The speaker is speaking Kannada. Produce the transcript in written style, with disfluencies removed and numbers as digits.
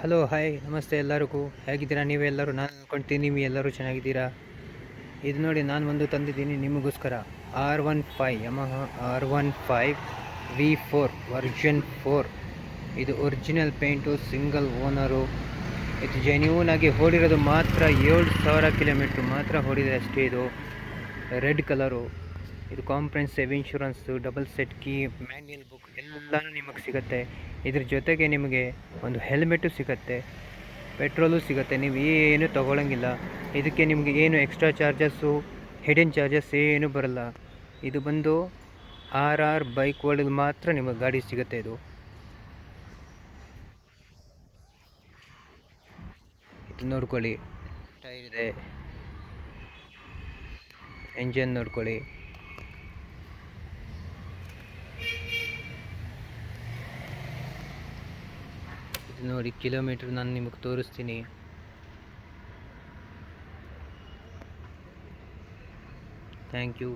ಹಲೋ ಹಾಯ್ ನಮಸ್ತೆ ಎಲ್ಲರಿಗೂ. ಹೇಗಿದ್ದೀರಾ ನೀವೆಲ್ಲರೂ? ನಾನು ಅಂದ್ಕೊಳ್ತೀನಿ ನೀವು ಎಲ್ಲರೂ ಚೆನ್ನಾಗಿದ್ದೀರಾ. ಇದು ನೋಡಿ, ನಾನು ಒಂದು ತಂದಿದ್ದೀನಿ ನಿಮಗೋಸ್ಕರ. R15 Yamaha R15 V4 version 4. ಇದು ಒರಿಜಿನಲ್ ಪೇಂಟು, ಸಿಂಗಲ್ ಓನರು. ಇದು ಜೆನ್ಯೂನ್ ಆಗಿ ಓಡಿರೋದು ಮಾತ್ರ 7,000 ಕಿಲೋಮೀಟ್ರ್ ಮಾತ್ರ ಓಡಿದೆ ಅಷ್ಟೇ. ಇದು ರೆಡ್ ಕಲರು. ಇದು comprehensive insurance, double set key, manual book ಎಲ್ಲನೂ ನಿಮಗೆ ಸಿಗುತ್ತೆ. ಇದ್ರ ಜೊತೆಗೆ ನಿಮಗೆ ಒಂದು ಹೆಲ್ಮೆಟು ಸಿಗುತ್ತೆ, ಪೆಟ್ರೋಲು ಸಿಗುತ್ತೆ. ನೀವು ಏನು ತೊಗೊಳಂಗಿಲ್ಲ. ಇದಕ್ಕೆ ನಿಮಗೆ ಏನು ಎಕ್ಸ್ಟ್ರಾ ಚಾರ್ಜಸ್ಸು, ಹಿಡನ್ ಚಾರ್ಜಸ್ ಏನು ಬರಲ್ಲ. ಇದು ಬಂದು RR ಬೈಕ್ ವರ್ಲ್ಡ್ ಮಾತ್ರ ನಿಮಗೆ ಗಾಡಿ ಸಿಗುತ್ತೆ. ಇದು ನೋಡ್ಕೊಳ್ಳಿ, ಟೈರ್ ಇದೆ, ಎಂಜನ್ ನೋಡ್ಕೊಳ್ಳಿ. ಇದು ನೋಡಿ, ಕಿಲೋಮೀಟ್ರ್ ನಾನು ನಿಮಗೆ ತೋರಿಸ್ತೀನಿ. Thank you.